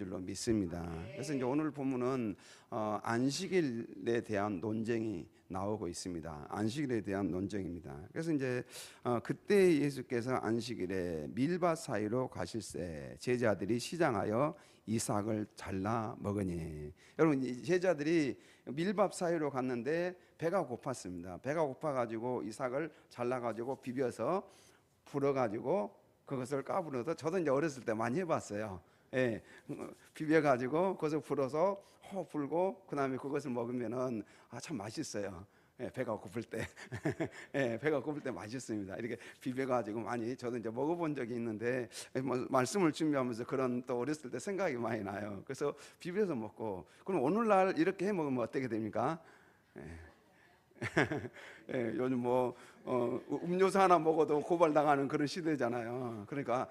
줄로 믿습니다. 그래서 이제 오늘 본문은 안식일에 대한 논쟁이 나오고 있습니다. 안식일에 대한 논쟁입니다. 그래서 이제 그때 예수께서 안식일에 밀밭 사이로 가실새 제자들이 시장하여 이삭을 잘라 먹으니, 여러분 이 제자들이 밀밭 사이로 갔는데 배가 고팠습니다. 배가 고파가지고 이삭을 잘라가지고 비벼서 불어가지고 그것을 까불어서, 저도 이제 어렸을 때 많이 해봤어요. 예, 비벼가지고 그것을 불어서 불고 그 다음에 그것을 먹으면은 참 맛있어요. 예, 배가 고플 때, 예, 배가 고플 때 맛있습니다. 이렇게 비벼가지고 많이 저도 이제 먹어본 적이 있는데, 말씀을 준비하면서 그런 또 어렸을 때 생각이 많이 나요. 그래서 비벼서 먹고, 그럼 오늘날 이렇게 해 먹으면 어떻게 됩니까? 예. 예, 요즘 음료수 하나 먹어도 고발당하는 그런 시대잖아요. 그러니까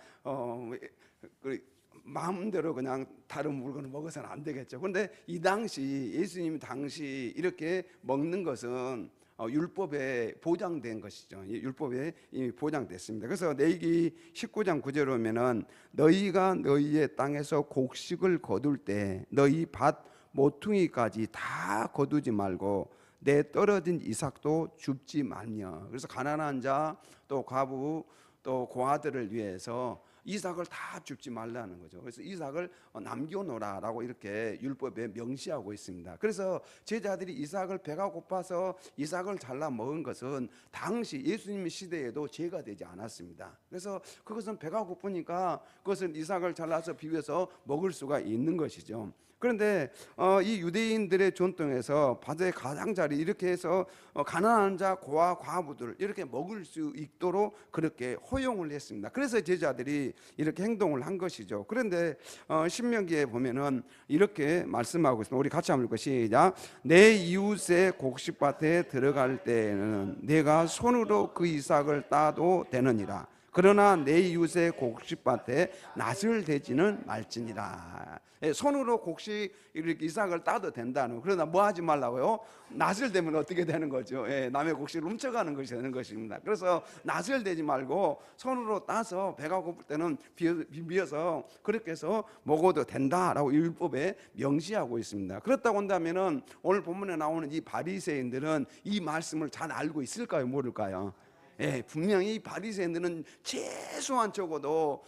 마음대로 그냥 다른 물건을 먹어서는 안 되겠죠. 그런데 이 당시 예수님 당시 이렇게 먹는 것은 율법에 보장된 것이죠. 율법에 이미 보장됐습니다. 그래서 레위기 19장 9절에 오면은 너희가 너희의 땅에서 곡식을 거둘 때 너희 밭 모퉁이까지 다 거두지 말고 내 떨어진 이삭도 줍지 말며. 그래서 가난한 자, 또 과부, 또 고아들을 위해서 이삭을 다 줍지 말라는 거죠. 그래서 이삭을 남겨놓으라라고 이렇게 율법에 명시하고 있습니다. 그래서 제자들이 이삭을 배가 고파서 이삭을 잘라 먹은 것은 당시 예수님 시대에도 죄가 되지 않았습니다. 그래서 그것은 배가 고프니까 그것은 이삭을 잘라서 비벼서 먹을 수가 있는 것이죠. 그런데 이 유대인들의 전통에서 밭의 가장자리 이렇게 해서 가난한 자, 고아, 과부들 이렇게 먹을 수 있도록 그렇게 허용을 했습니다. 그래서 제자들이 이렇게 행동을 한 것이죠. 그런데 신명기에 보면은 이렇게 말씀하고 있습니다. 우리 같이 한번 읽고 시작. 내 이웃의 곡식밭에 들어갈 때에는 내가 손으로 그 이삭을 따도 되느니라. 그러나 내 이웃의 곡식밭에 낫을 대지는 말지니라. 손으로 곡식 이삭을 따도 된다는, 그러나 뭐 하지 말라고요? 낫을 대면 어떻게 되는 거죠? 남의 곡식을 훔쳐가는 것이 되는 것입니다. 그래서 낫을 대지 말고 손으로 따서 배가 고플 때는 비벼서 그렇게 해서 먹어도 된다라고 율법에 명시하고 있습니다. 그렇다고 한다면은 오늘 본문에 나오는 이 바리새인들은 이 말씀을 잘 알고 있을까요? 모를까요? 예, 분명히 바리새인들은 최소한 적어도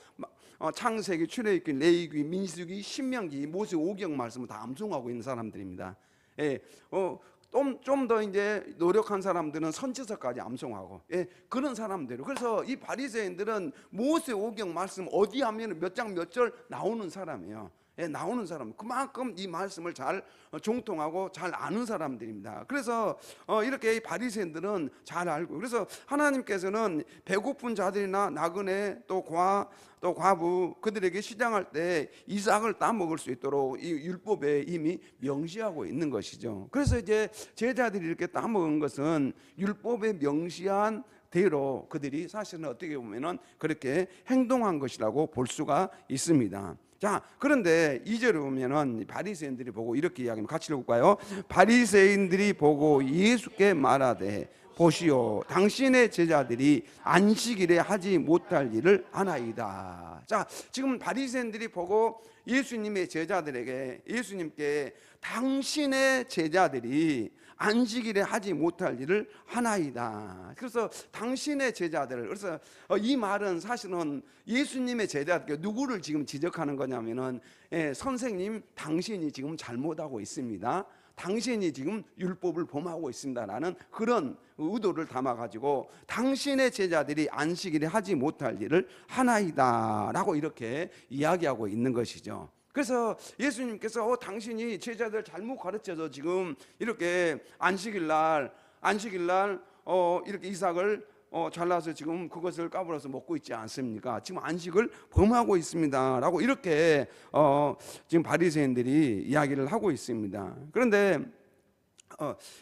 창세기, 출애굽기, 레위기, 민수기, 신명기, 모세오경 말씀을 다 암송하고 있는 사람들입니다. 예, 좀 더 이제 노력한 사람들은 선지서까지 암송하고, 예, 그런 사람들이에요. 그래서 이 바리새인들은 모세오경 말씀 어디 하면 몇 장 몇 절 나오는 사람이에요. 예, 나오는 사람, 그만큼 이 말씀을 잘 종통하고 잘 아는 사람들입니다. 그래서 이렇게 바리새인들은 잘 알고, 그래서 하나님께서는 배고픈 자들이나 나그네 또 과부 그들에게 시장할 때 이삭을 따먹을 수 있도록 이 율법에 이미 명시하고 있는 것이죠. 그래서 이제 제자들이 이렇게 따먹은 것은 율법에 명시한 대로 그들이 사실은 어떻게 보면은 그렇게 행동한 것이라고 볼 수가 있습니다. 자, 그런데 2절에 보면은 바리새인들이 보고 이렇게 이야기합니다. 같이 읽어볼까요? 바리새인들이 보고 예수께 말하되 보시오, 당신의 제자들이 안식일에 하지 못할 일을 하나이다. 자, 지금 바리새인들이 보고 예수님의 제자들에게, 예수님께 당신의 제자들이 안식일에 하지 못할 일을 하나이다. 그래서 당신의 제자들을, 그래서 이 말은 사실은 예수님의 제자들, 누구를 지금 지적하는 거냐면은, 선생님 당신이 지금 잘못하고 있습니다. 당신이 지금 율법을 범하고 있습니다라는 그런 의도를 담아가지고 당신의 제자들이 안식일에 하지 못할 일을 하나이다라고 이렇게 이야기하고 있는 것이죠. 그래서 예수님께서 당신이 제자들 잘못 가르쳐서 지금 이렇게 안식일날 이렇게 이삭을 잘라서 지금 그것을 까불어서 먹고 있지 않습니까? 지금 안식을 범하고 있습니다라고 이렇게 지금 바리새인들이 이야기를 하고 있습니다. 그런데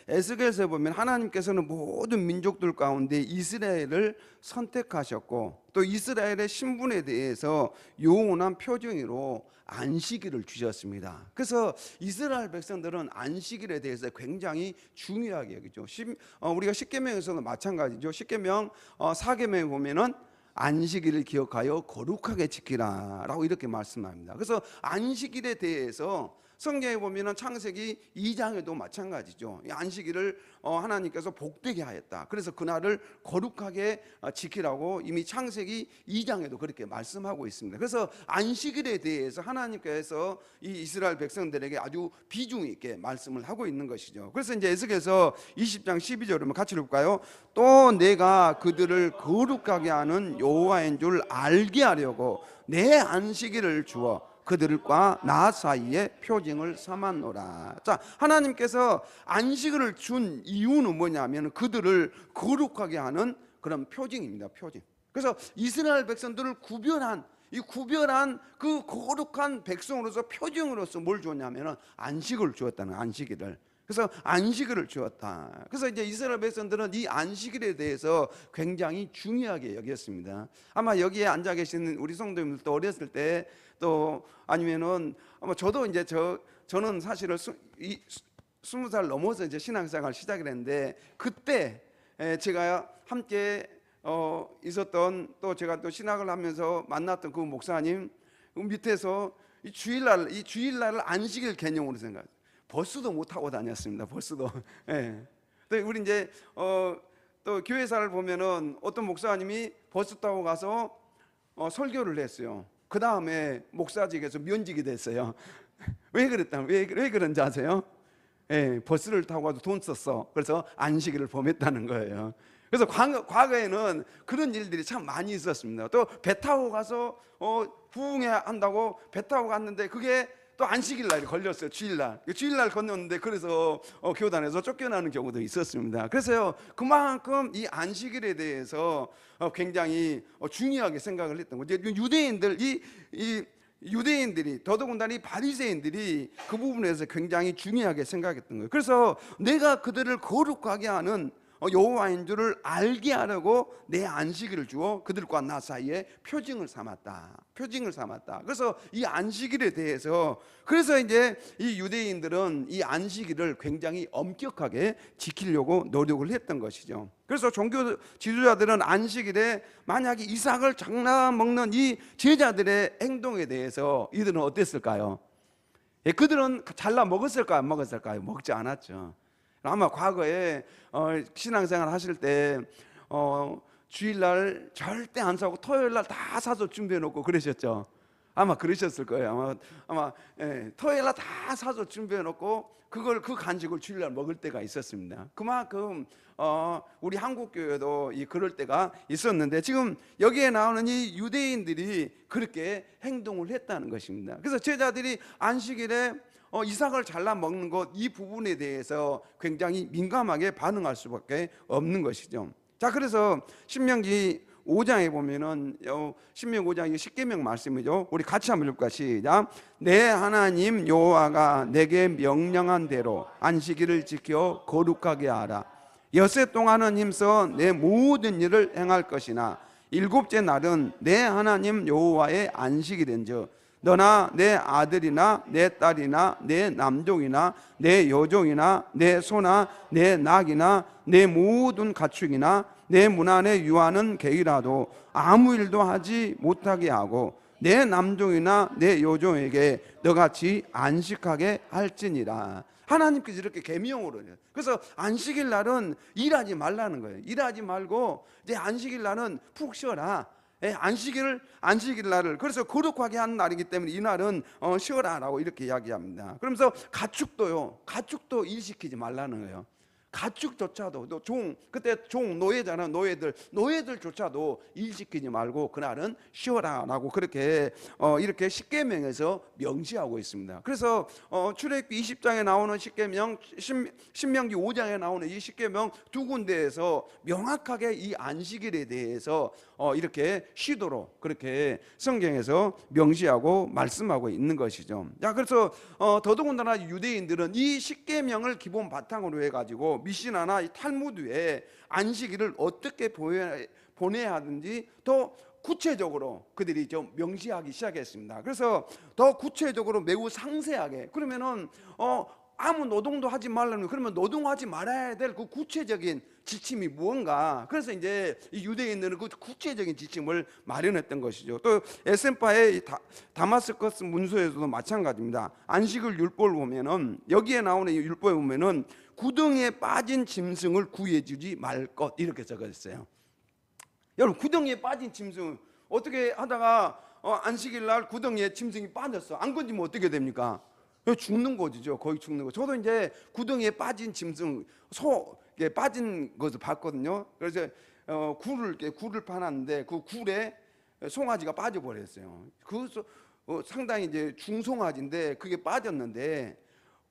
에스겔서에 보면 하나님께서는 모든 민족들 가운데 이스라엘을 선택하셨고 또 이스라엘의 신분에 대해서 영원한 표징으로 안식일을 주셨습니다. 그래서 이스라엘 백성들은 안식일에 대해서 굉장히 중요하게 여기죠. 우리가 십계명에서도 마찬가지죠. 십계명 4계명에 보면은 안식일을 기억하여 거룩하게 지키라라고 이렇게 말씀합니다. 그래서 안식일에 대해서 성경에 보면은 창세기 2장에도 마찬가지죠. 이 안식일을 하나님께서 복되게 하였다. 그래서 그날을 거룩하게 지키라고 이미 창세기 2장에도 그렇게 말씀하고 있습니다. 그래서 안식일에 대해서 하나님께서 이 이스라엘 백성들에게 아주 비중 있게 말씀을 하고 있는 것이죠. 그래서 이제 에스겔서 20장 12절을 같이 읽을까요? 또 내가 그들을 거룩하게 하는 여호와인 줄 알게 하려고 내 안식일을 주어 그들과 나 사이에 표징을 삼았노라. 자, 하나님께서 안식일을 준 이유는 뭐냐면 그들을 거룩하게 하는 그런 표징입니다. 표징. 그래서 이스라엘 백성들을 구별한 그 거룩한 백성으로서 표징으로서 뭘 주었냐면 안식을 주었다는, 안식일을. 그래서 안식일을 주었다. 그래서 이제 이스라엘 백성들은 이 안식일에 대해서 굉장히 중요하게 여겼습니다. 아마 여기에 앉아 계시는 우리 성도님들도 어렸을 때 또 아니면은 아마 저도 이제 저는 사실은 20살 넘어서 이제 신앙생활 시작을 했는데 그때 제가 함께 있었던, 또 제가 또 신학을 하면서 만났던 그 목사님 밑에서 이 주일날을 안식일 개념으로 생각해요. 버스도 못 타고 다녔습니다. 버스도. 예. 또 우리 이제 또 교회사를 보면은 어떤 목사님이 버스 타고 가서 설교를 했어요. 그 다음에 목사직에서 면직이 됐어요. 왜 그랬다? 왜 그런지 아세요? 예, 버스를 타고 가도 돈 썼어. 그래서 안식일을 범했다는 거예요. 그래서 과거에는 그런 일들이 참 많이 있었습니다. 또 배 타고 가서 부흥회 한다고 배 타고 갔는데 그게 또 안식일 날이 걸렸어요. 주일날 건넜는데 그래서 교단에서 쫓겨나는 경우도 있었습니다. 그래서요, 그만큼 이 안식일에 대해서 굉장히 중요하게 생각을 했던 거죠. 유대인들이 더더군다나 이 바리새인들이 그 부분에서 굉장히 중요하게 생각했던 거예요. 그래서 내가 그들을 거룩하게 하는 여호와인 줄을 알게 하려고 내 안식일을 주어 그들과 나 사이에 표징을 삼았다. 그래서 이 안식일에 대해서, 그래서 이제 이 유대인들은 이 안식일을 굉장히 엄격하게 지키려고 노력을 했던 것이죠. 그래서 종교 지도자들은 안식일에 만약에 이삭을 잘라 먹는 이 제자들의 행동에 대해서 이들은 어땠을까요? 그들은 잘라 먹었을까요? 안 먹었을까요? 먹지 않았죠. 아마 과거에 신앙생활 하실 때 주일날 절대 안 사고 토요일날 다 사서 준비해 놓고 그러셨죠. 아마 그러셨을 거예요. 아마 토요일날 다 사서 준비해 놓고 그 간식을 주일날 먹을 때가 있었습니다. 그만큼 우리 한국 교회도 그럴 때가 있었는데, 지금 여기에 나오는 이 유대인들이 그렇게 행동을 했다는 것입니다. 그래서 제자들이 안식일에 이삭을 잘라 먹는 것, 이 부분에 대해서 굉장히 민감하게 반응할 수밖에 없는 것이죠. 자, 그래서 신명기 5장에 보면은 신명기 5장이 십계명 말씀이죠. 우리 같이 한번 읽을까? 시작. 내 하나님 여호와가 내게 명령한 대로 안식일을 지켜 거룩하게 하라. 엿새 동안은 힘써 내 모든 일을 행할 것이나 일곱째 날은 내 하나님 여호와의 안식일인즉 너나 내 아들이나 내 딸이나 내 남종이나 내 여종이나 내 소나 내 낙이나 내 모든 가축이나 내 문 안에 유하는 개이라도 아무 일도 하지 못하게 하고 내 남종이나 내 여종에게 너같이 안식하게 할지니라. 하나님께서 이렇게 계명으로 해요. 그래서 안식일 날은 일하지 말라는 거예요. 일하지 말고 이제 안식일 날은 푹 쉬어라. 안식일 날을 그래서 거룩하게 하는 날이기 때문에 이 날은 쉬어라라고 이렇게 이야기합니다. 그러면서 가축도 일시키지 말라는 거예요. 가축조차도 또 그때 노예잖아. 노예들조차도 일시키지 말고 그날은 쉬어라라고 그렇게 이렇게 십계명에서 명시하고 있습니다. 그래서 출애굽기 20장에 나오는 십계명, 신명기 5장에 나오는 이 십계명 두 군데에서 명확하게 이 안식일에 대해서 이렇게 쉬도록 그렇게 성경에서 명시하고 말씀하고 있는 것이죠. 자, 그래서 더더군다나 유대인들은 이 십계명을 기본 바탕으로 해가지고 미시나나 이 탈무드에 안식일을 어떻게 보내야 하는지 더 구체적으로 그들이 좀 명시하기 시작했습니다. 그래서 더 구체적으로 매우 상세하게, 그러면은 아무 노동도 하지 말라는, 그러면 노동하지 말아야 될 그 구체적인 지침이 무언가. 그래서 이제 이 유대인들은 그 구체적인 지침을 마련했던 것이죠. 또 에센파의 다마스커스 문서에서도 마찬가지입니다. 안식을 율법을 보면은, 여기에 나오는 이 율법에 보면은 구덩이에 빠진 짐승을 구해주지 말 것, 이렇게 적어졌어요. 여러분, 구덩이에 빠진 짐승, 어떻게 하다가 안식일 날 구덩이에 짐승이 빠졌어. 안 건지면 어떻게 됩니까? 죽는 거죠. 거의 죽는 거. 저도 이제 구덩이에 빠진 짐승, 소에 빠진 것을 봤거든요. 그래서 굴을 파놨는데 그 굴에 송아지가 빠져버렸어요. 그 상당히 이제 중송아지인데 그게 빠졌는데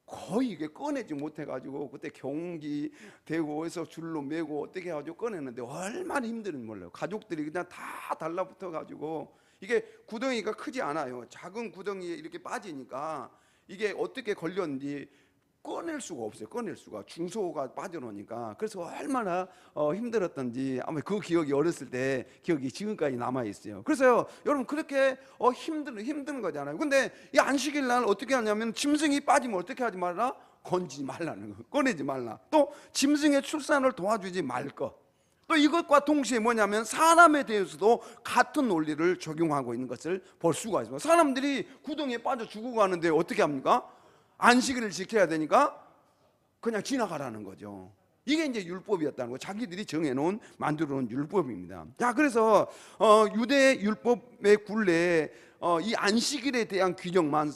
거의 이게 꺼내지 못해가지고 그때 경기 대고 해서 줄로 매고 어떻게 해가지고 꺼냈는데 얼마나 힘든지 몰라요. 가족들이 그냥 다 달라붙어가지고, 이게 구덩이가 크지 않아요. 작은 구덩이에 이렇게 빠지니까 이게 어떻게 걸렸는지 꺼낼 수가 없어요. 꺼낼 수가, 중소가 빠져놓으니까. 그래서 얼마나 힘들었던지 아마 그 기억이 어렸을 때 기억이 지금까지 남아 있어요. 그래서 여러분, 그렇게 힘든 거잖아요. 근데 이 안식일 날 어떻게 하냐면, 짐승이 빠지면 어떻게 하지 말라? 건지지 말라는 거, 꺼내지 말라. 또 짐승의 출산을 도와주지 말 것. 또 이것과 동시에 뭐냐면, 사람에 대해서도 같은 논리를 적용하고 있는 것을 볼 수가 있습니다. 사람들이 구덩이에 빠져 죽어가는데 어떻게 합니까? 안식일을 지켜야 되니까 그냥 지나가라는 거죠. 이게 이제 율법이었다는 거, 자기들이 정해놓은, 만들어놓은 율법입니다. 자, 그래서 유대 율법의 굴레에 이 안식일에 대한 규정만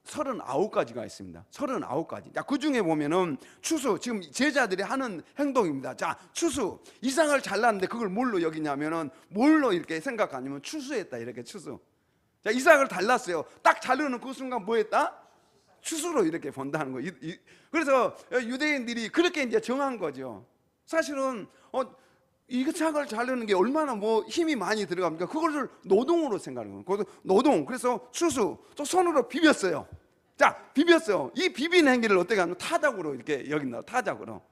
39가지가 있습니다. 39가지. 자, 그 중에 보면은 추수, 지금 제자들이 하는 행동입니다. 자, 추수, 이삭을 잘랐는데 그걸 뭘로 여기냐면은, 뭘로 이렇게 생각하냐면 추수했다, 이렇게 추수. 자, 이삭을 잘랐어요. 딱 자르는 그 순간 뭐 했다? 추수로 이렇게 본다는 거예요. 그래서 유대인들이 그렇게 이제 정한 거죠. 사실은 이삭을 자르는 게 얼마나 힘이 많이 들어갑니까? 그것을 노동으로 생각하는 거예요. 노동. 그래서 추수, 또 손으로 비볐어요. 자, 비볐어요. 이 비빈 행위를 어떻게 하면 타작으로 이렇게 여긴다. 타작으로.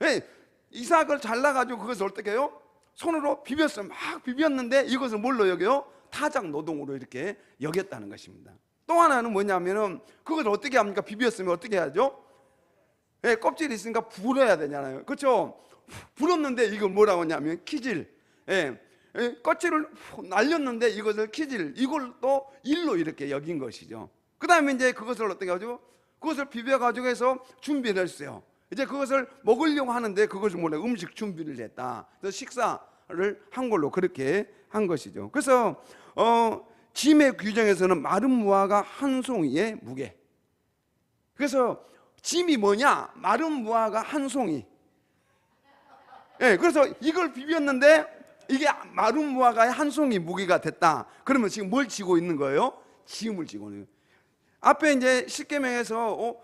네, 이삭을 잘라가지고 그것을 어떻게 해요? 손으로 비볐어요. 막 비볐는데 이것을 뭘로 여겨요? 타작 노동으로 이렇게 여겼다는 것입니다. 또 하나는 뭐냐면은, 그걸 어떻게 합니까? 비볐으면 어떻게 해야죠? 예, 껍질이 있으니까 불어야 되잖아요. 그렇죠? 불었는데 이걸 뭐라고 하냐면 키질. 껍질을 날렸는데 이것을 키질. 이걸 또 일로 이렇게 여긴 것이죠. 그 다음에 이제 그것을 어떻게 하죠? 그것을 비벼가지고 해서 준비를 했어요. 이제 그것을 먹으려고 하는데 그것을 뭐냐, 음식 준비를 했다. 그래서 식사를 한 걸로 그렇게 한 것이죠. 그래서 짐의 규정에서는 마른 무화과 한 송이의 무게. 그래서 짐이 뭐냐? 마른 무화과 한 송이. 그래서 이걸 비볐는데 이게 마른 무화과의 한 송이 무게가 됐다. 그러면 지금 뭘 지고 있는 거예요? 짐을 지고 있는 거예요. 앞에 이제 십계명에서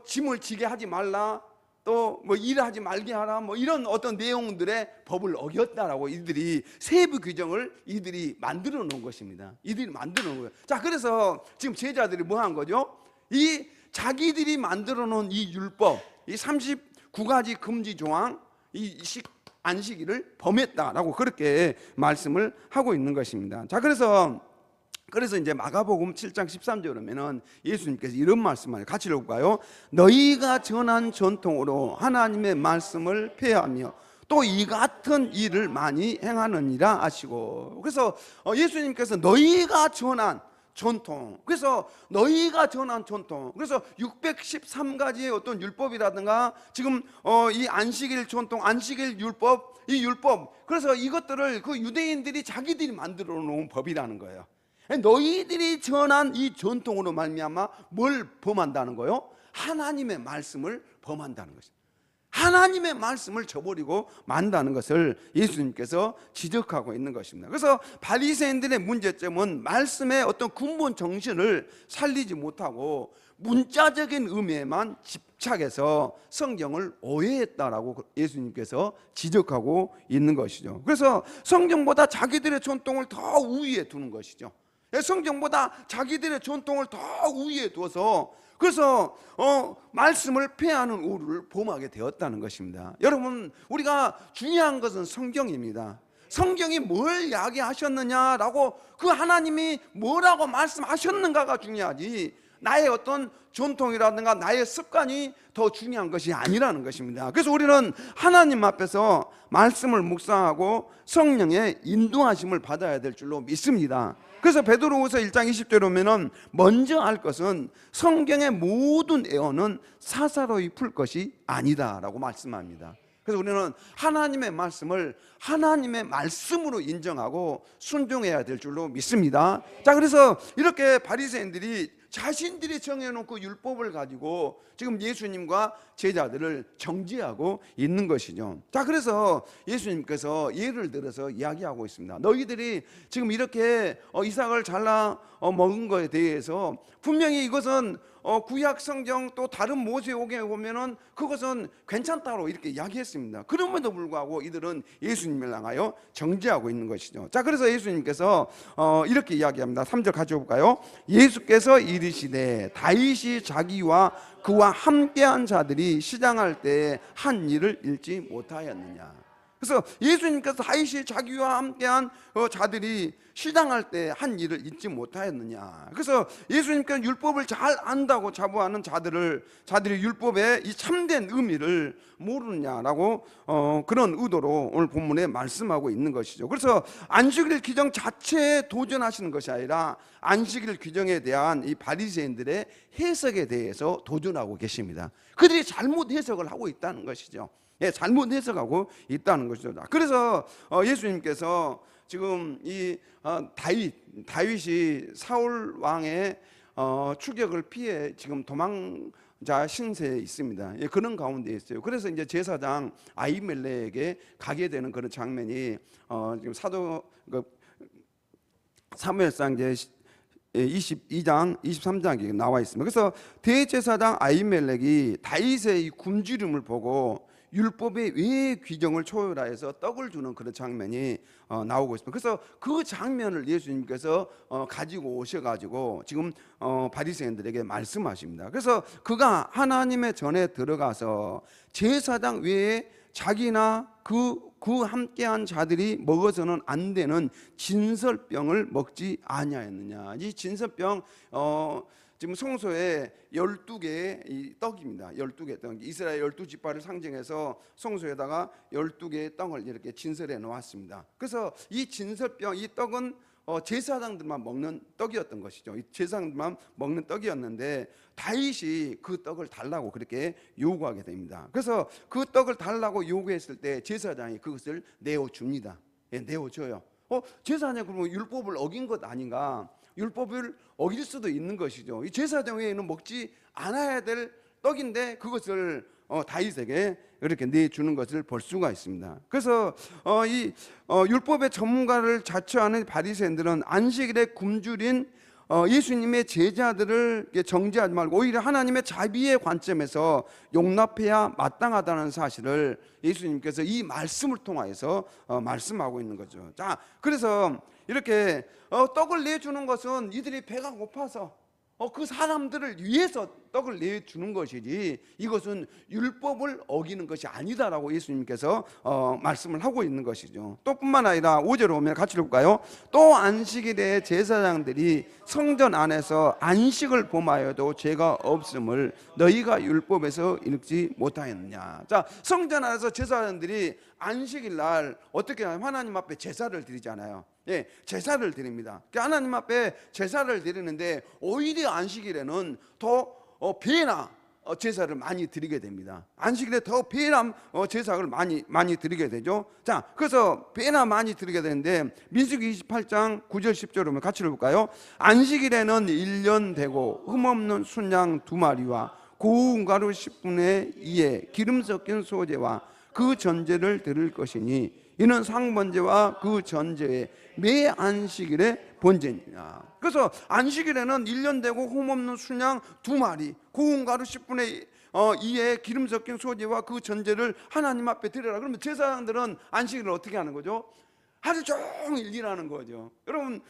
짐을 지게 하지 말라, 또 일하지 말게 하라, 이런 어떤 내용들의 법을 어겼다라고 이들이 세부 규정을 이들이 만들어 놓은 것입니다. 이들이 만들어 놓은 거예요. 자, 그래서 지금 제자들이 뭐 한 거죠? 이 자기들이 만들어 놓은 이 율법, 이 39가지 금지 조항, 이 안식일을 범했다라고 그렇게 말씀을 하고 있는 것입니다. 자, 그래서 이제 마가복음 7장 13절에 보면은 예수님께서 이런 말씀을 같이 읽어볼까요? 너희가 전한 전통으로 하나님의 말씀을 폐하며 또 이 같은 일을 많이 행하느니라 하시고, 그래서 예수님께서 너희가 전한 전통, 그래서 너희가 전한 전통, 그래서 613가지의 어떤 율법이라든가 지금 이 안식일 전통, 안식일 율법, 이 율법, 그래서 이것들을 그 유대인들이 자기들이 만들어 놓은 법이라는 거예요. 너희들이 전한 이 전통으로 말미암아 뭘 범한다는 거요? 하나님의 말씀을 범한다는 것입니다. 하나님의 말씀을 저버리고 만다는 것을 예수님께서 지적하고 있는 것입니다. 그래서 바리새인들의 문제점은 말씀의 어떤 근본 정신을 살리지 못하고 문자적인 의미에만 집착해서 성경을 오해했다라고 예수님께서 지적하고 있는 것이죠. 그래서 성경보다 자기들의 전통을 더 우위에 두는 것이죠. 성경보다 자기들의 전통을 더 우위에 두어서 그래서 말씀을 폐하는 오류를 범하게 되었다는 것입니다. 여러분, 우리가 중요한 것은 성경입니다. 성경이 뭘 이야기하셨느냐라고, 그 하나님이 뭐라고 말씀하셨는가가 중요하지, 나의 어떤 전통이라든가 나의 습관이 더 중요한 것이 아니라는 것입니다. 그래서 우리는 하나님 앞에서 말씀을 묵상하고 성령의 인도하심을 받아야 될 줄로 믿습니다. 그래서 베드로후서 1장 20절에 보면은 먼저 알 것은 성경의 모든 애언은 사사로이 풀 것이 아니다라고 말씀합니다. 그래서 우리는 하나님의 말씀을 하나님의 말씀으로 인정하고 순종해야 될 줄로 믿습니다. 자, 그래서 이렇게 바리새인들이 자신들이 정해놓고 율법을 가지고 지금 예수님과 제자들을 정죄하고 있는 것이죠. 자, 그래서 예수님께서 예를 들어서 이야기하고 있습니다. 너희들이 지금 이렇게 이삭을 잘라 먹은 것에 대해서 분명히 이것은 구약 성경 또 다른 모세오경에 보면은 그것은 괜찮다고 이렇게 이야기했습니다. 그럼에도 불구하고 이들은 예수님을 향하여 정죄하고 있는 것이죠. 자, 그래서 예수님께서 이렇게 이야기합니다. 3절 가져볼까요? 예수께서 이르시되 다윗이 자기와 그와 함께한 자들이 시장할 때에 한 일을 잃지 못하였느냐. 그래서 예수님께서 다윗이 자기와 함께한 자들이 시당할 때 한 일을 잊지 못하였느냐. 그래서 예수님께서 율법을 잘 안다고 자부하는 자들이 율법의 이 참된 의미를 모르느냐라고 그런 의도로 오늘 본문에 말씀하고 있는 것이죠. 그래서 안식일 규정 자체에 도전하시는 것이 아니라 안식일 규정에 대한 이 바리새인들의 해석에 대해서 도전하고 계십니다. 그들이 잘못 해석을 하고 있다는 것이죠. 예, 잘못 해석하고 있다는 것이죠. 그래서 예수님께서 지금 이 다윗이 사울 왕의 추격을 피해 지금 도망자 신세에 있습니다. 예, 그런 가운데 있어요. 그래서 이제 제사장 아히멜렉에게 가게 되는 그런 장면이 지금 사무엘상 이제 22장, 23장에 나와 있습니다. 그래서 대제사장 아히멜렉이 다윗의 이 굶주림을 보고 율법의 외의 규정을 초월하여서 떡을 주는 그런 장면이 나오고 있습니다. 그래서 그 장면을 예수님께서 가지고 오셔가지고 지금 바리새인들에게 말씀하십니다. 그래서 그가 하나님의 전에 들어가서 제사장 외에 자기나 그 함께한 자들이 먹어서는 안 되는 진설병을 먹지 아니하였느냐. 이 진설병 지금 성소에 12개의 이 떡입니다. 12개의 떡. 이스라엘 12지파를 상징해서 성소에다가 12개의 떡을 이렇게 진설해 놓았습니다. 그래서 이 진설병, 이 떡은 제사장들만 먹는 떡이었던 것이죠. 제사장들만 먹는 떡이었는데 다윗이 그 떡을 달라고 그렇게 요구하게 됩니다. 그래서 그 떡을 달라고 요구했을 때 제사장이 그것을 내어줍니다. 예, 내어줘요. 제사장이 그러면 율법을 어긴 것 아닌가? 율법을 어길 수도 있는 것이죠. 이 제사장 외에는 먹지 않아야 될 떡인데 그것을 다윗에게 이렇게 내주는 것을 볼 수가 있습니다. 그래서 이 율법의 전문가를 자처하는 바리새인들은 안식일에 굶주린 예수님의 제자들을 정죄하지 말고 오히려 하나님의 자비의 관점에서 용납해야 마땅하다는 사실을 예수님께서 이 말씀을 통하여서 말씀하고 있는 거죠. 자, 그래서 이렇게 떡을 내주는 것은 이들이 배가 고파서 그 사람들을 위해서 떡을 내주는 것이지 이것은 율법을 어기는 것이 아니다라고 예수님께서 말씀을 하고 있는 것이죠. 또 뿐만 아니라 5절에 오면 같이 읽을까요? 또 안식일에 제사장들이 성전 안에서 안식을 범하여도 죄가 없음을 너희가 율법에서 읽지 못하였느냐. 자, 성전 안에서 제사장들이 안식일 날 어떻게 하냐면 하나님 앞에 제사를 드리잖아요. 예, 제사를 드립니다. 하나님 앞에 제사를 드리는데 오히려 안식일에는 더 배나 제사를 많이 드리게 됩니다. 안식일에 더 배나 제사를 많이 드리게 되죠. 자, 그래서 배나 많이 드리게 되는데 민수기 28장 9절 10절을 보면 같이 읽을까요? 안식일에는 1년 되고 흠없는 순양 2마리와 고운 가루 10분의 2에 기름 섞인 소제와 그 전제를 드릴 것이니 이는 상번제와 그 전제의 매 안식일의 번제니라. 그래서 안식일에는 1년 되고 흠없는 순양 2마리 고운 가루 10분의 2에 기름 섞인 소제와 그 전제를 하나님 앞에 드려라. 그러면 제사장들은 안식일을 어떻게 하는 거죠? 하루 종일 일하는 거죠. 여러분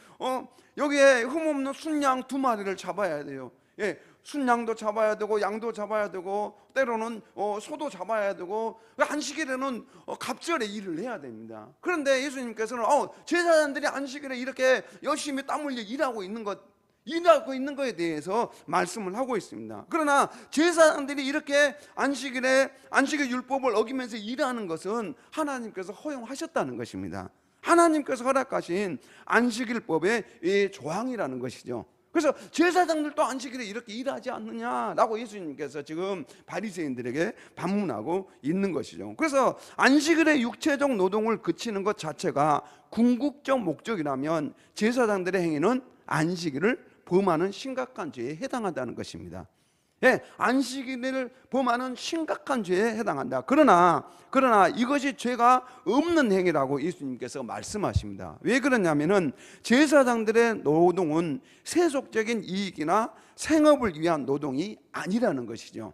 여기에 흠없는 순양 2마리를 잡아야 돼요. 예, 순양도 잡아야 되고 양도 잡아야 되고 때로는 소도 잡아야 되고 안식일에는 갑절에 일을 해야 됩니다. 그런데 예수님께서는 제사장들이 안식일에 이렇게 열심히 땀 흘려 일하고 있는 것 일하고 있는 것에 대해서 말씀을 하고 있습니다. 그러나 제사장들이 이렇게 안식일의 율법을 어기면서 일하는 것은 하나님께서 허용하셨다는 것입니다. 하나님께서 허락하신 안식일법의 조항이라는 것이죠. 그래서 제사장들도 안식일에 이렇게 일하지 않느냐라고 예수님께서 지금 바리새인들에게 반문하고 있는 것이죠. 그래서 안식일의 육체적 노동을 그치는 것 자체가 궁극적 목적이라면 제사장들의 행위는 안식일을 범하는 심각한 죄에 해당한다는 것입니다. 예, 안식일을 범하는 심각한 죄에 해당한다. 그러나 이것이 죄가 없는 행위라고 예수님께서 말씀하십니다. 왜 그러냐면은 제사장들의 노동은 세속적인 이익이나 생업을 위한 노동이 아니라는 것이죠.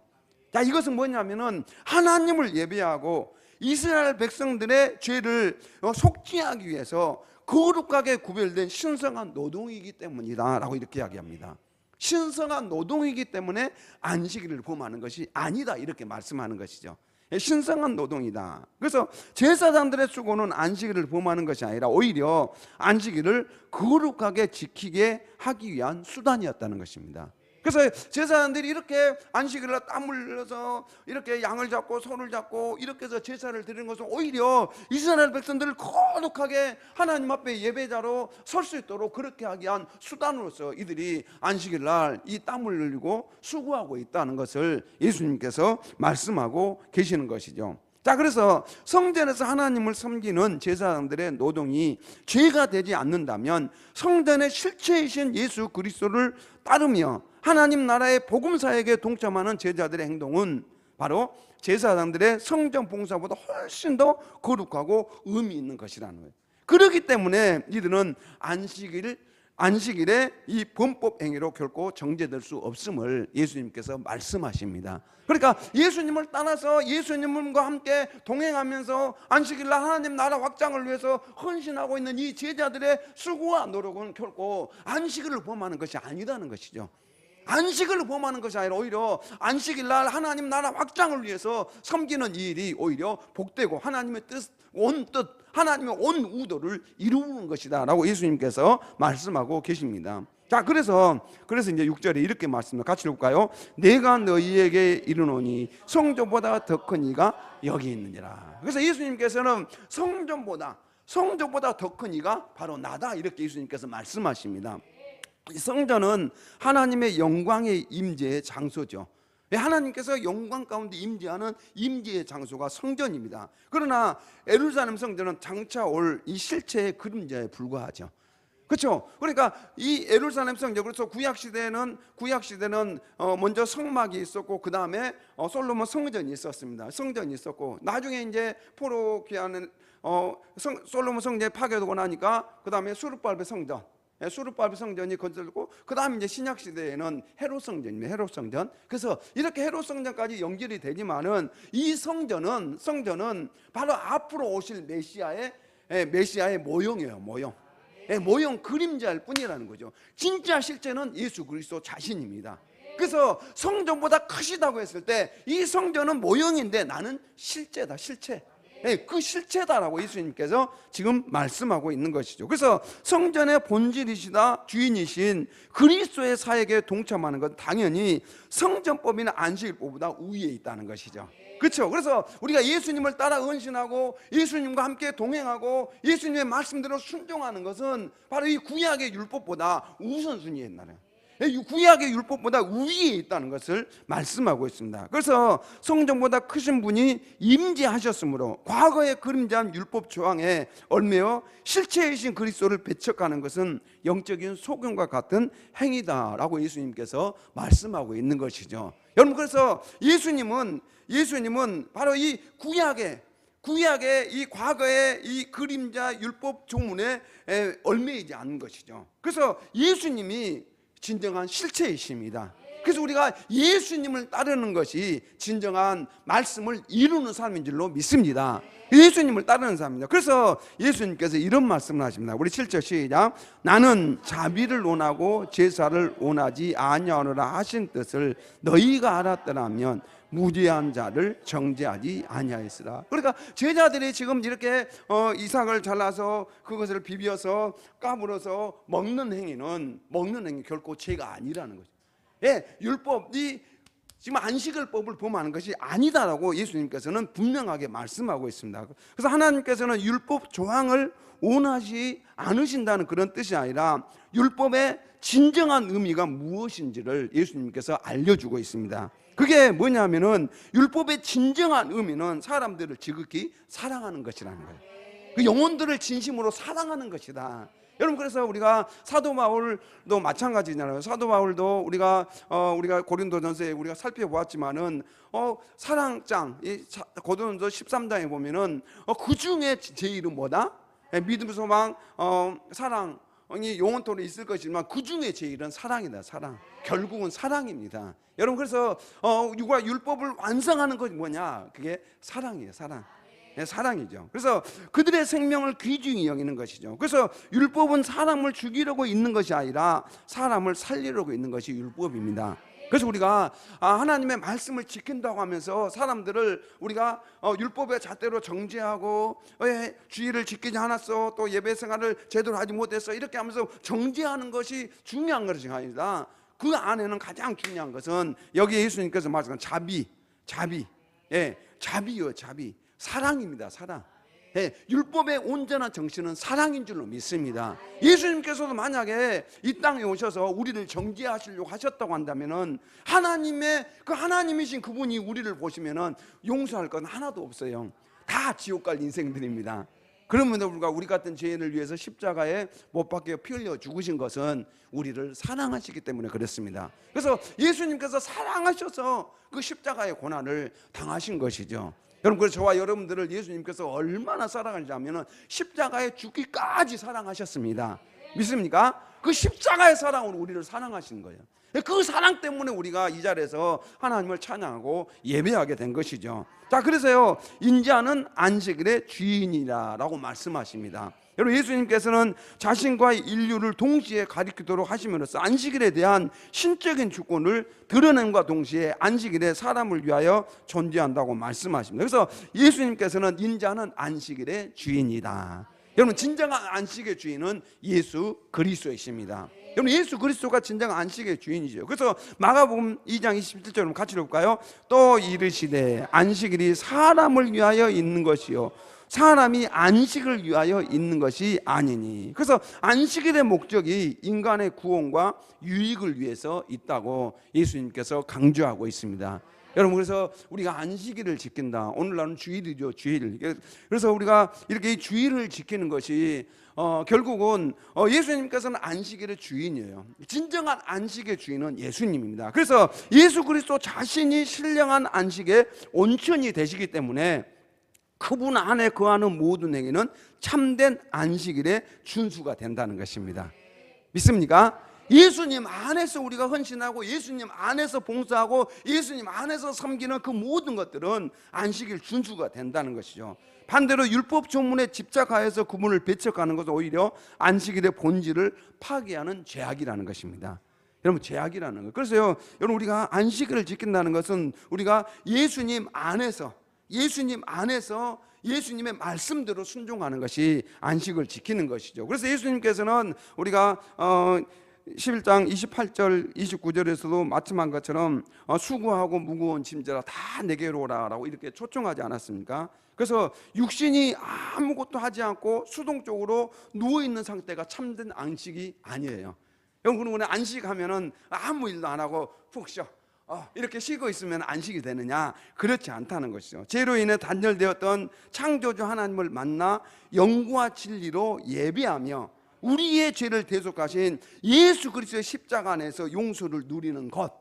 자, 이것은 뭐냐면은 하나님을 예배하고 이스라엘 백성들의 죄를 속죄하기 위해서 거룩하게 구별된 신성한 노동이기 때문이다라고 이렇게 이야기합니다. 신성한 노동이기 때문에 안식일을 범하는 것이 아니다, 이렇게 말씀하는 것이죠. 신성한 노동이다. 그래서 제사장들의 수고는 안식일을 범하는 것이 아니라 오히려 안식일을 거룩하게 지키게 하기 위한 수단이었다는 것입니다. 그래서 제사장들이 이렇게 안식일에 땀 흘려서 이렇게 양을 잡고 손을 잡고 이렇게 해서 제사를 드리는 것은 오히려 이스라엘 백성들을 거룩하게 하나님 앞에 예배자로 설 수 있도록 그렇게 하기 위한 수단으로서 이들이 안식일 날 이 땀을 흘리고 수고하고 있다는 것을 예수님께서 말씀하고 계시는 것이죠. 자, 그래서 성전에서 하나님을 섬기는 제사장들의 노동이 죄가 되지 않는다면 성전의 실체이신 예수 그리스도를 따르며 하나님 나라의 복음사역에 동참하는 제자들의 행동은 바로 제사장들의 성전 봉사보다 훨씬 더 거룩하고 의미 있는 것이라는 거예요. 그렇기 때문에 이들은 안식일의 이 범법 행위로 결코 정죄될 수 없음을 예수님께서 말씀하십니다. 그러니까 예수님을 따라서 예수님과 함께 동행하면서 안식일날 하나님 나라 확장을 위해서 헌신하고 있는 이 제자들의 수고와 노력은 결코 안식일을 범하는 것이 아니라는 것이죠. 안식을 범하는 것이 아니라 오히려 안식일날 하나님 나라 확장을 위해서 섬기는 이 일이 오히려 복되고 하나님의 하나님의 온 의도를 이루는 것이다 라고 예수님께서 말씀하고 계십니다. 자, 그래서 이제 6절에 이렇게 말씀합니다. 같이 읽을까요? 내가 너희에게 이르노니 성전보다 더 큰 이가 여기 있느니라. 그래서 예수님께서는 성전보다 더 큰 이가 바로 나다, 이렇게 예수님께서 말씀하십니다. 성전은 하나님의 영광의 임재의 장소죠. 하나님께서 영광 가운데 임재하는 임재의 장소가 성전입니다. 그러나 예루살렘 성전은 장차 올 이 실체의 그림자에 불과하죠. 그렇죠? 그러니까 이 예루살렘 성전, 그래서 구약 시대는 먼저 성막이 있었고 그 다음에 솔로몬 성전이 있었습니다. 성전이 있었고 나중에 이제 포로 귀환은 솔로몬 성전이 파괴되고 나니까 그 다음에 수르발벨 성전이 건설되고 그 다음에 이제 신약 시대에는 헤롯 성전입니다. 헤롯 성전. 그래서 이렇게 헤롯 성전까지 연결이 되지만은 이 성전은 바로 앞으로 오실 메시아의 모형이에요. 모형 그림자일 뿐이라는 거죠. 진짜 실제는 예수 그리스도 자신입니다. 그래서 성전보다 크시다고 했을 때 이 성전은 모형인데 나는 실제다, 실체. 그 실체다라고 예수님께서 지금 말씀하고 있는 것이죠. 그래서 성전의 본질이시다 주인이신 그리스도의 사역에 동참하는 건 당연히 성전법이나 안식일법보다 우위에 있다는 것이죠. 그렇죠? 그래서 우리가 예수님을 따라 헌신하고 예수님과 함께 동행하고 예수님의 말씀대로 순종하는 것은 바로 이 구약의 율법보다 우선순위에 있나요? 구약의 율법보다 우위에 있다는 것을 말씀하고 있습니다. 그래서 성전보다 크신 분이 임재하셨으므로 과거의 그림자한 율법 조항에 얽매여 실체이신 그리스도를 배척하는 것은 영적인 소경과 같은 행위다라고 예수님께서 말씀하고 있는 것이죠. 여러분, 그래서 예수님은 바로 이 구약의 이 과거의 이 그림자 율법 조문에 얽매이지 않은 것이죠. 그래서 예수님이 진정한 실체이십니다. 그래서 우리가 예수님을 따르는 것이 진정한 말씀을 이루는 삶인 줄로 믿습니다. 예수님을 따르는 삶입니다. 그래서 예수님께서 이런 말씀을 하십니다. 우리 7절 시작. 나는 자비를 원하고 제사를 원하지 아니하노라 하신 뜻을 너희가 알았더라면 무죄한 자를 정죄하지 아니하였으라. 그러니까 제자들이 지금 이렇게 이삭을 잘라서 그것을 비벼서 까불어서 먹는 행위 결코 죄가 아니라는 거죠. 예, 율법이 지금 안식일법을 범하는 것이 아니다라고 예수님께서는 분명하게 말씀하고 있습니다. 그래서 하나님께서는 율법 조항을 원하지 않으신다는 그런 뜻이 아니라 율법의 진정한 의미가 무엇인지를 예수님께서 알려주고 있습니다. 그게 뭐냐면은 율법의 진정한 의미는 사람들을 지극히 사랑하는 것이라는 거예요. 그 영혼들을 진심으로 사랑하는 것이다. 여러분, 그래서 우리가 사도 바울도 마찬가지잖아요. 사도 바울도 우리가 고린도전서에 우리가 살펴보았지만은 사랑장 고린도전서 13장에 보면은 그 중에 제일은 뭐다? 믿음, 소망, 사랑 이 영원토록 있을 것이지만 그 중에 제일은 사랑이다. 사랑. 결국은 사랑입니다. 여러분, 그래서 우리가 율법을 완성하는 것이 뭐냐? 그게 사랑이에요. 사랑. 네, 사랑이죠. 그래서 그들의 생명을 귀중히 여기는 것이죠. 그래서 율법은 사람을 죽이려고 있는 것이 아니라 사람을 살리려고 있는 것이 율법입니다. 그래서 우리가 하나님의 말씀을 지킨다고 하면서 사람들을 우리가 율법의 잣대로 정죄하고 왜 주의를 지키지 않았어, 또 예배 생활을 제대로 하지 못했어, 이렇게 하면서 정죄하는 것이 중요한 것이 아니라 그 안에는 가장 중요한 것은 여기 예수님께서 말씀한 자비, 자비요, 자비. 사랑입니다. 사랑. 예, 율법의 온전한 정신은 사랑인 줄로 믿습니다. 예수님께서도 만약에 이 땅에 오셔서 우리를 정죄하시려고 하셨다고 한다면은 하나님이신 그분이 우리를 보시면은 용서할 건 하나도 없어요. 다 지옥 갈 인생들입니다. 그럼에도 불구하고 우리 같은 죄인을 위해서 십자가에 못 박혀 피 흘려 죽으신 것은 우리를 사랑하시기 때문에 그렇습니다. 그래서 예수님께서 사랑하셔서 그 십자가의 고난을 당하신 것이죠. 여러분, 그래서 저와 여러분들을 예수님께서 얼마나 사랑하는지 하면은 십자가에 죽기까지 사랑하셨습니다. 믿습니까? 그 십자가의 사랑으로 우리를 사랑하신 거예요. 그 사랑 때문에 우리가 이 자리에서 하나님을 찬양하고 예배하게 된 것이죠. 자, 그래서요, 인자는 안식일의 주인이라고 말씀하십니다. 여러분, 예수님께서는 자신과 인류를 동시에 가리키도록 하시면서 안식일에 대한 신적인 주권을 드러냄과 동시에 안식일에 사람을 위하여 존재한다고 말씀하십니다. 그래서 예수님께서는 인자는 안식일의 주인이다. 여러분, 진정한 안식의 주인은 예수 그리스도이십니다. 여러분, 예수 그리스도가 진정한 안식의 주인이죠. 그래서 마가복음 2장 27절 같이 읽어볼까요? 또 이르시되 안식일이 사람을 위하여 있는 것이요 사람이 안식을 위하여 있는 것이 아니니. 그래서 안식일의 목적이 인간의 구원과 유익을 위해서 있다고 예수님께서 강조하고 있습니다. 여러분, 그래서 우리가 안식일을 지킨다. 오늘날은 주일이죠, 주일. 그래서 우리가 이렇게 이 주일을 지키는 것이 결국은 예수님께서는 안식일의 주인이에요. 진정한 안식의 주인은 예수님입니다. 그래서 예수 그리스도 자신이 신령한 안식의 온천이 되시기 때문에 그분 안에 거하는 모든 행위는 참된 안식일의 준수가 된다는 것입니다. 믿습니까? 예수님 안에서 우리가 헌신하고 예수님 안에서 봉사하고 예수님 안에서 섬기는 그 모든 것들은 안식일 준수가 된다는 것이죠. 반대로 율법 조문에 집착하여서 그분을 배척하는 것은 오히려 안식일의 본질을 파괴하는 죄악이라는 것입니다. 여러분, 죄악이라는 거. 그래서요, 여러분, 우리가 안식일을 지킨다는 것은 우리가 예수님 안에서 예수님의 말씀대로 순종하는 것이 안식을 지키는 것이죠. 그래서 예수님께서는 우리가 11장 28절 29절에서도 마침한 것처럼 수고하고 무거운 짐져라 다 내게로 오라라고 이렇게 초청하지 않았습니까? 그래서 육신이 아무것도 하지 않고 수동적으로 누워있는 상태가 참된 안식이 아니에요. 여러분, 그러면 안식하면은 아무 일도 안 하고 푹 쉬어 이렇게 쉬고 있으면 안식이 되느냐? 그렇지 않다는 것이죠. 죄로 인해 단절되었던 창조주 하나님을 만나 영과 진리로 예배하며 우리의 죄를 대속하신 예수 그리스도의 십자가 안에서 용서를 누리는 것,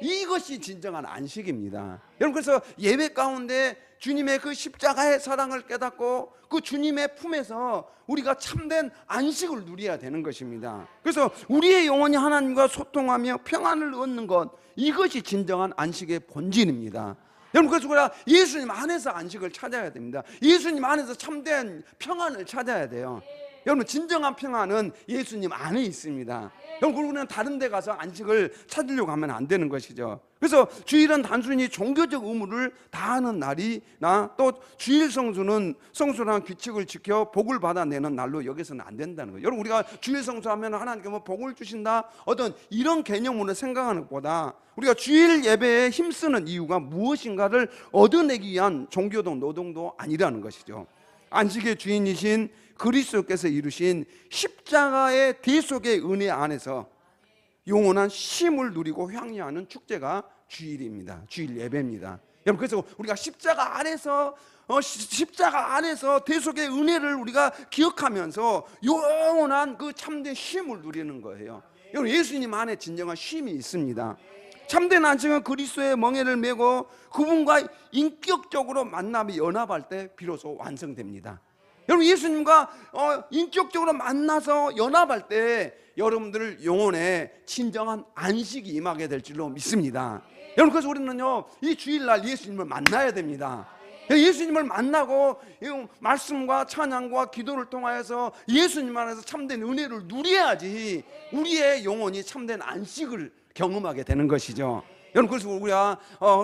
이것이 진정한 안식입니다. 여러분, 그래서 예배 가운데 주님의 그 십자가의 사랑을 깨닫고 그 주님의 품에서 우리가 참된 안식을 누려야 되는 것입니다. 그래서 우리의 영혼이 하나님과 소통하며 평안을 얻는 것, 이것이 진정한 안식의 본질입니다. 여러분, 그래서 우리가 예수님 안에서 안식을 찾아야 됩니다. 예수님 안에서 참된 평안을 찾아야 돼요. 여러분, 진정한 평안은 예수님 안에 있습니다. 여러분, 우리는 다른 데 가서 안식을 찾으려고 하면 안 되는 것이죠. 그래서 주일은 단순히 종교적 의무를 다하는 날이나 또 주일 성수란 규칙을 지켜 복을 받아내는 날로 여기서는 안 된다는 거예요. 여러분, 우리가 주일 성수하면 하나님께 뭐 복을 주신다, 어떤 이런 개념으로 생각하는 것보다 우리가 주일 예배에 힘쓰는 이유가 무엇인가를 얻어내기 위한 종교도 노동도 아니라는 것이죠. 안식의 주인이신 그리스도께서 이루신 십자가의 대속의 은혜 안에서 영원한 쉼을 누리고 향유하는 축제가 주일입니다. 주일 예배입니다. 여러분, 그래서 우리가 십자가 안에서 대속의 은혜를 우리가 기억하면서 영원한 그 참된 쉼을 누리는 거예요. 여러분, 예수님 안에 진정한 쉼이 있습니다. 참된 안식은 그리스도의 멍에를 메고 그분과 인격적으로 만남이 연합할 때 비로소 완성됩니다. 여러분, 예수님과 인격적으로 만나서 연합할 때 여러분들 영혼에 진정한 안식이 임하게 될 줄로 믿습니다. 여러분, 그래서 우리는요, 이 주일날 예수님을 만나야 됩니다. 예수님을 만나고 말씀과 찬양과 기도를 통하여서 예수님 안에서 참된 은혜를 누려야지 우리의 영혼이 참된 안식을 경험하게 되는 것이죠. 여러분, 그래서 우리가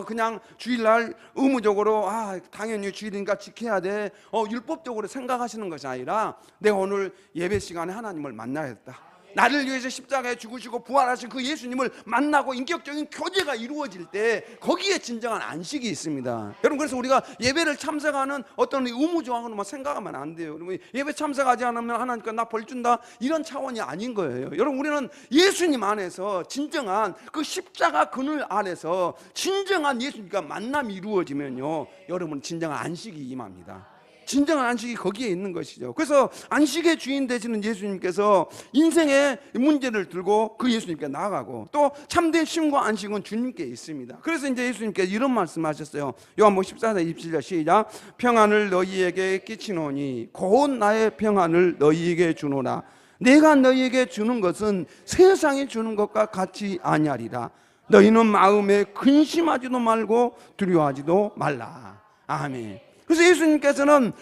그냥 주일날 의무적으로 당연히 주일이니까 지켜야 돼, 율법적으로 생각하시는 것이 아니라 내가 오늘 예배 시간에 하나님을 만나야겠다, 나를 위해서 십자가에 죽으시고 부활하신 그 예수님을 만나고 인격적인 교제가 이루어질 때 거기에 진정한 안식이 있습니다. 여러분, 그래서 우리가 예배를 참석하는 어떤 의무조항으로만 생각하면 안 돼요. 예배 참석하지 않으면 하나님께 나 벌 준다, 이런 차원이 아닌 거예요. 여러분, 우리는 예수님 안에서 진정한 그 십자가 그늘 안에서 진정한 예수님과 만남이 이루어지면요, 여러분 진정한 안식이 임합니다. 진정한 안식이 거기에 있는 것이죠. 그래서 안식의 주인 되시는 예수님께서 인생의 문제를 들고 그 예수님께 나아가고 또 참된 쉼과 안식은 주님께 있습니다. 그래서 이제 예수님께서 이런 말씀하셨어요. 요한복음 14장 27절 시작. 평안을 너희에게 끼치노니 곧 나의 평안을 너희에게 주노라. 내가 너희에게 주는 것은 세상이 주는 것과 같이 아니하리라. 너희는 마음에 근심하지도 말고 두려워하지도 말라. 아멘. 그래서 예수님께서는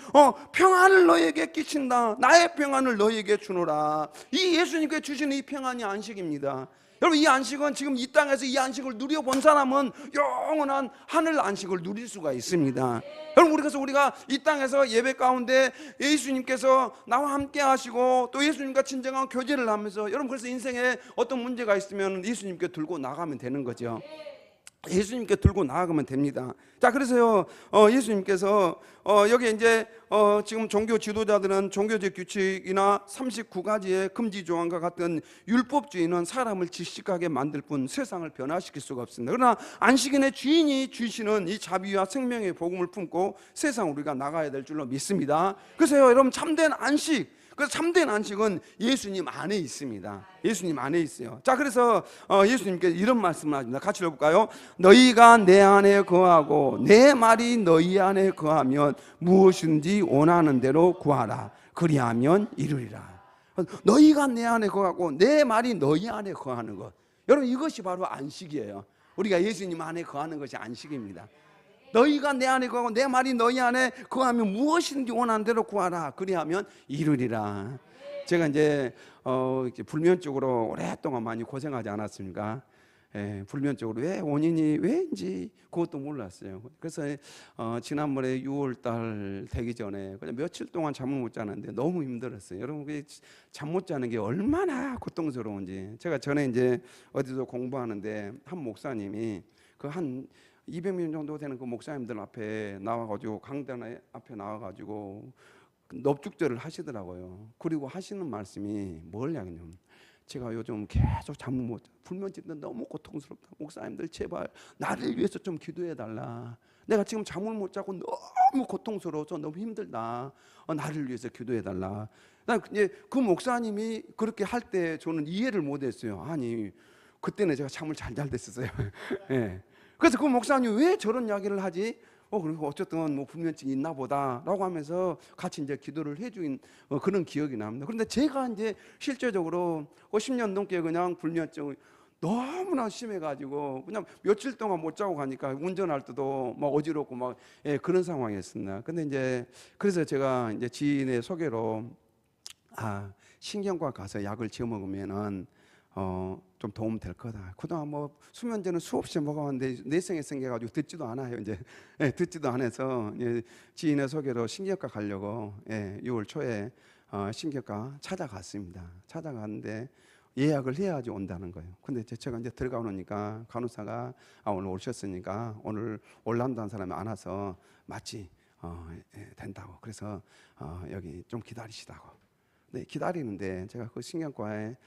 평안을 너희에게 끼친다, 나의 평안을 너희에게 주노라. 이 예수님께 주시는 이 평안이 안식입니다. 여러분, 이 안식은 지금 이 땅에서 이 안식을 누려본 사람은 영원한 하늘 안식을 누릴 수가 있습니다. 여러분, 그래서 우리가 이 땅에서 예배 가운데 예수님께서 나와 함께 하시고 또 예수님과 진정한 교제를 하면서, 여러분, 그래서 인생에 어떤 문제가 있으면 예수님께 들고 나가면 되는 거죠. 예수님께 들고 나아가면 됩니다. 자, 그래서요, 예수님께서 여기 이제 지금 종교 지도자들은 종교적 규칙이나 39가지의 금지 조항과 같은 율법주의는 사람을 질식하게 만들 뿐 세상을 변화시킬 수가 없습니다. 그러나 안식인의 주인이 주시는 이 자비와 생명의 복음을 품고 세상 우리가 나가야 될 줄로 믿습니다. 그래서요, 여러분, 참된 안식, 그래서 참된 안식은 예수님 안에 있습니다. 예수님 안에 있어요. 자, 그래서 예수님께서 이런 말씀을 하십니다. 같이 읽어볼까요? 너희가 내 안에 거하고 내 말이 너희 안에 거하면 무엇인지 원하는 대로 구하라. 그리하면 이루리라. 너희가 내 안에 거하고 내 말이 너희 안에 거하는 것, 여러분, 이것이 바로 안식이에요. 우리가 예수님 안에 거하는 것이 안식입니다. 너희가 내 안에 거하고 내 말이 너희 안에 거하면 무엇이든지 원하는 대로 구하라. 그리하면 이루리라. 제가 이제 불면 쪽으로 오랫동안 많이 고생하지 않았습니까? 불면적으로 왜 원인이 왜인지 그것도 몰랐어요. 그래서 지난번에 6월달 되기 전에 그냥 며칠 동안 잠을 못 자는데 너무 힘들었어요. 여러분, 잠 못 자는 게 얼마나 고통스러운지. 제가 전에 이제 어디서 공부하는데 한 목사님이 그 한 200명 정도 되는 그 목사님들 앞에 나와가지고 강단 앞에 나와가지고 넙죽절을 하시더라고요. 그리고 하시는 말씀이 뭐냐면, 제가 요즘 계속 잠을 못 자, 불면증도 너무 고통스럽다. 목사님들 제발 나를 위해서 좀 기도해 달라. 내가 지금 잠을 못 자고 너무 고통스러워서 너무 힘들다. 나를 위해서 기도해 달라. 난 이제 그 목사님이 그렇게 할 때 저는 이해를 못했어요. 아니, 그때는 제가 참을 잘 됐었어요. 예. 그래서 그 목사님 왜 저런 이야기를 하지? 그리고 어쨌든 뭐 불면증이 있나 보다라고 하면서 같이 이제 기도를 해준 그런 기억이 납니다. 그런데 제가 이제 실제적으로 10년 넘게 그냥 불면증 너무나 심해가지고 그냥 며칠 동안 못 자고 가니까 운전할 때도 막 어지럽고 막 그런 상황이었습니다. 근데 이제 그래서 제가 이제 지인의 소개로 신경과 가서 약을 지어 먹으면은 좀 도움 될 거다. 그동안 뭐 수면제는 수없이 먹어왔는데 내성이 생겨가지고 듣지도 않아요. 이제 듣지도 않아서 지인의 소개로 신경과 가려고 6월 초에 신경과 찾아갔습니다. 찾아갔는데 예약을 해야지 온다는 거예요. 근데 제가 이제 들어가 놓으니까 간호사가 오늘 오셨으니까 오늘 올란다는 사람이 안 와서 마치 된다고. 그래서 여기 좀 기다리시다고. 네, 기다리는데 제가 그 신경과에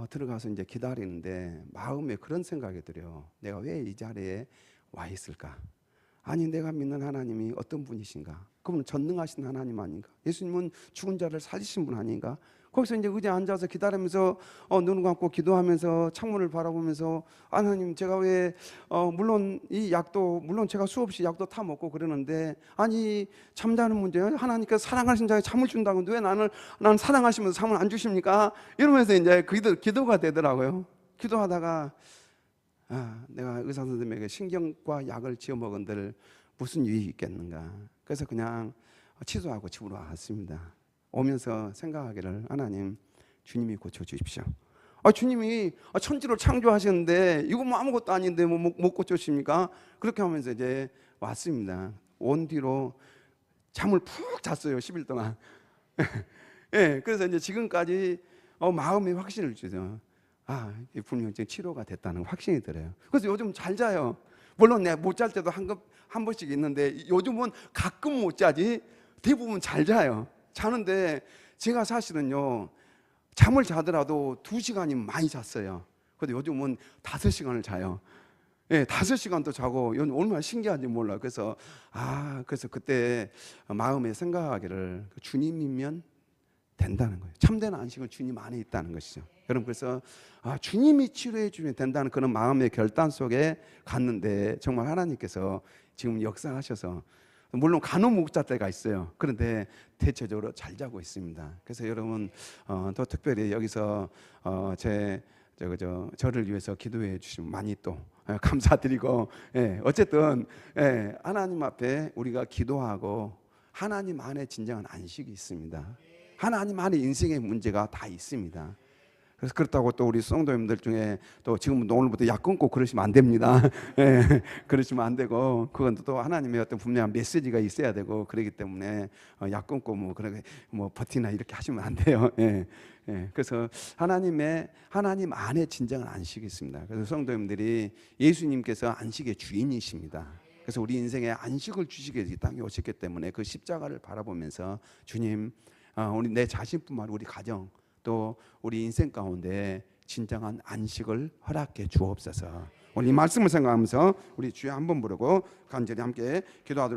들어가서 이제 기다리는데 마음에 그런 생각이 들어요. 내가 왜 이 자리에 와 있을까? 아니 내가 믿는 하나님이 어떤 분이신가? 그분은 전능하신 하나님 아닌가? 예수님은 죽은 자를 살리신 분 아닌가? 거기서 이제 의자에 앉아서 기다리면서 눈 감고 기도하면서 창문을 바라보면서 하나님 제가 왜 물론 이 약도 물론 제가 수없이 약도 타 먹고 그러는데 아니 잠자는 문제 하나님께서 사랑하신 자에게 잠을 준다는데 왜 나는 사랑하시면서 잠을 안 주십니까? 이러면서 이제 기도가 되더라고요. 기도하다가 내가 의사 선생님에게 신경과 약을 지어 먹은들 무슨 유익이 있겠는가? 그래서 그냥 취소하고 집으로 왔습니다. 오면서 생각하기를 하나님 주님이 고쳐주십시오. 주님이 천지를 창조하셨는데 이거 뭐 아무것도 아닌데 뭐 못 고쳐주십니까? 그렇게 하면서 이제 왔습니다. 온 뒤로 잠을 푹 잤어요. 10일 동안. 그래서 이제 지금까지 마음의 확신을 주죠. 이 불면증 치료가 됐다는 확신이 들어요. 그래서 요즘 잘 자요. 물론 내가 못 잘 때도 한 번씩 있는데 요즘은 가끔 못 자지 대부분 잘 자요. 자는데 제가 사실은요 잠을 자더라도 2시간이 많이 잤어요. 근데 요즘은 5시간을 자요. 5시간도 자고 얼마나 신기한지 몰라. 그래서 그래서 그때 마음에 생각하기를 주님이면 된다는 거예요. 참된 안식은 주님 안에 있다는 것이죠. 여러분 그래서 주님이 치료해 주면 된다는 그런 마음의 결단 속에 갔는데 정말 하나님께서 지금 역사하셔서 물론 간혹 못 잘 때가 있어요. 그런데 대체적으로 잘 자고 있습니다. 그래서 여러분 또 특별히 여기서 저를 위해서 기도해 주시면 많이 또 감사드리고 어쨌든 하나님 앞에 우리가 기도하고 하나님 안에 진정한 안식이 있습니다. 하나님 안에 인생의 문제가 다 있습니다. 그래서 그렇다고 또 우리 성도님들 중에 또 지금 오늘부터 약 끊고 그러시면 안 됩니다. 그러시면 안 되고 그건 또 하나님의 어떤 분명한 메시지가 있어야 되고 그러기 때문에 약 끊고 뭐 그렇게 뭐 버티나 이렇게 하시면 안 돼요. 그래서 하나님 안에 진정한 안식이 있습니다. 그래서 성도님들이 예수님께서 안식의 주인이십니다. 그래서 우리 인생에 안식을 주시기 위해서 이 땅에 오셨기 때문에 그 십자가를 바라보면서 주님 우리 내 자신뿐만 아니라 우리 가정 또 우리 인생 가운데 진정한 안식을 허락해 주옵소서. 오늘 이 말씀을 생각하면서 우리 주여 한번 부르고 간절히 함께 기도하도록